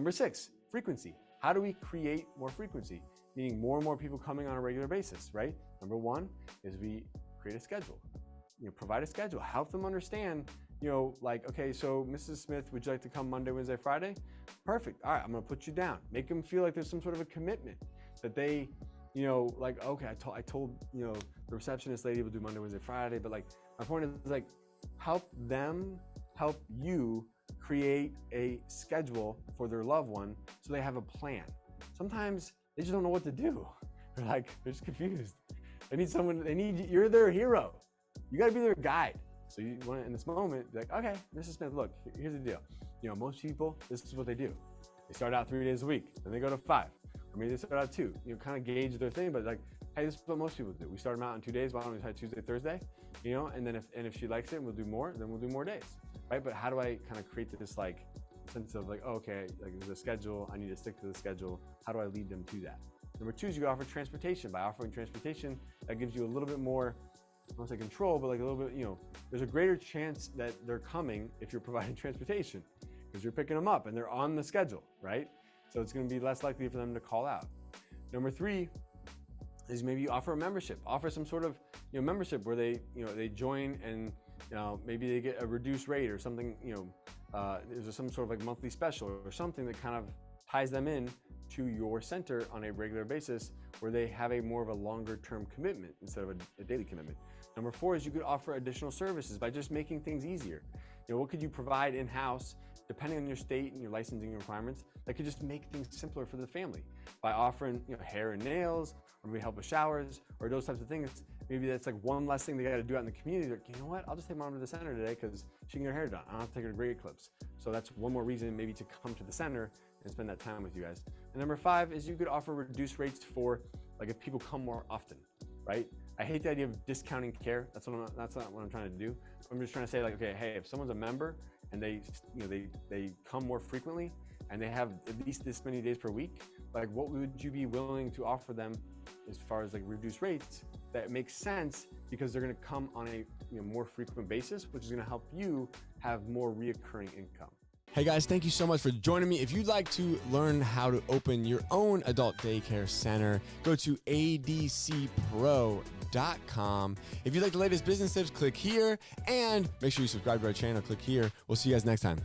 Number 6, frequency. How do we create more frequency? Meaning more and more people coming on a regular basis, right? Number 1 is we create a schedule. Provide a schedule, help them understand, like, okay, so Mrs. Smith, would you like to come Monday, Wednesday, Friday? Perfect. All right, I'm gonna put you down. Make them feel like there's some sort of a commitment that they, like, okay, I told, the receptionist lady will do Monday, Wednesday, Friday, but like, my point is like, help them help you create a schedule for their loved one so they have a plan. Sometimes they just don't know what to do. They're just confused. They need you're their hero. You gotta be their guide. So you want to, in this moment, be like, okay, Mrs. Smith, look, here's the deal. Most people, this is what they do. They start out 3 days a week, then they go to 5. Or maybe they start out 2. Kind of gauge their thing, but like, hey, this is what most people do. We start them out in 2 days. Why don't we try Tuesday, Thursday? And then if she likes it, we'll do more. Then we'll do more days, right? But how do I kind of create this like sense of like, oh, okay, like there's a schedule. I need to stick to the schedule. How do I lead them to that? Number 2 is you offer transportation. By offering transportation, that gives you a little bit more, I don't say control, but like a little bit, there's a greater chance that they're coming if you're providing transportation because you're picking them up and they're on the schedule, right? So it's going to be less likely for them to call out. Number 3 is maybe you offer a membership. Offer some sort of membership where they join and maybe they get a reduced rate or something. There's some sort of like monthly special or something that kind of ties them in to your center on a regular basis where they have a more of a longer term commitment instead of a daily commitment. Number 4 is you could offer additional services by just making things easier. What could you provide in-house depending on your state and your licensing requirements that could just make things simpler for the family by offering hair and nails, or maybe help with showers or those types of things. Maybe that's like one less thing they got to do out in the community. Like, you know what? I'll just take mom to the center today because she can get her hair done. I don't have to take her to Great Eclipse. So that's one more reason maybe to come to the center and spend that time with you guys. And number 5 is you could offer reduced rates for like if people come more often, right? I hate the idea of discounting care. That's not what I'm trying to do. I'm just trying to say like, okay, hey, if someone's a member and they come more frequently and they have at least this many days per week, like what would you be willing to offer them as far as like reduced rates that makes sense because they're going to come on a more frequent basis, which is going to help you have more reoccurring income. Hey guys, thank you so much for joining me. If you'd like to learn how to open your own adult daycare center, go to adcpro.com. If you'd like the latest business tips, click here, and make sure you subscribe to our channel. Click here. We'll see you guys next time.